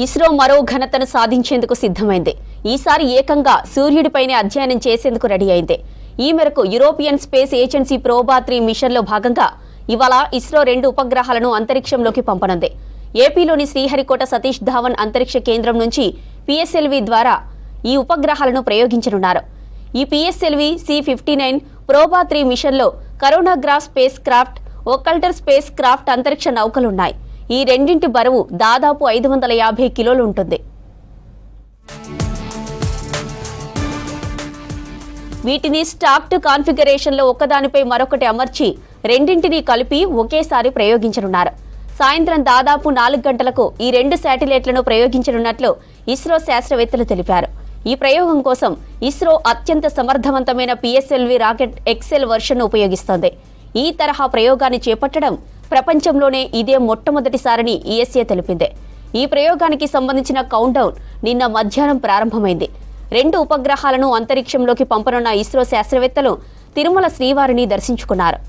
ఇస్రో మరో ఘనతను సాధించేందుకు సిద్ధమైంది. ఈసారి ఏకంగా సూర్యుడిపైనే అధ్యయనం చేసేందుకు రెడీ అయింది. ఈ మేరకు యూరోపియన్ స్పేస్ ఏజెన్సీ ప్రోబా-3 మిషన్లో భాగంగా ఇవాళ ఇస్రో 2 ఉపగ్రహాలను అంతరిక్షంలోకి పంపనుంది. ఏపీలోని శ్రీహరికోట సతీష్ ధావన్ అంతరిక్ష కేంద్రం నుంచి పిఎస్ఎల్వి ద్వారా ఈ ఉపగ్రహాలను ప్రయోగించనున్నారు. ఈ పిఎస్ఎల్వి C-59 ప్రోబా-3 మిషన్లో coronagraph spacecraft, occulter spacecraft అంతరిక్ష నౌకలున్నాయి. ఈ రెండింటి బరువు దాదాపు 550 కిలోలు ఉంటుంది. వీటిని స్టాక్డ్ కాన్ఫిగరేషన్లో ఒకదానిపై మరొకటి అమర్చి రెండింటినీ కలిపి ఒకేసారి ప్రయోగించనున్నారు. సాయంత్రం దాదాపు 4 గంటలకు ఈ 2 శాటిలైట్లను ప్రయోగించనున్నట్లు ఇస్రో శాస్త్రవేత్తలు తెలిపారు. ఈ ప్రయోగం కోసం ఇస్రో అత్యంత సమర్థవంతమైన పిఎస్ఎల్వి రాకెట్ ఎక్సెల్ వర్షన్ను ఉపయోగిస్తోంది. ఈ తరహా ప్రయోగాన్ని చేపట్టడం ప్రపంచంలోనే ఇదే మొట్టమొదటిసారని ఈఎస్ఏ తెలిపింది. ఈ ప్రయోగానికి సంబంధించిన కౌంట్డౌన్ నిన్న మధ్యాహ్నం ప్రారంభమైంది. 2 ఉపగ్రహాలను అంతరిక్షంలోకి పంపనున్న ఇస్రో శాస్త్రవేత్తలు తిరుమల శ్రీవారిని దర్శించుకున్నారు.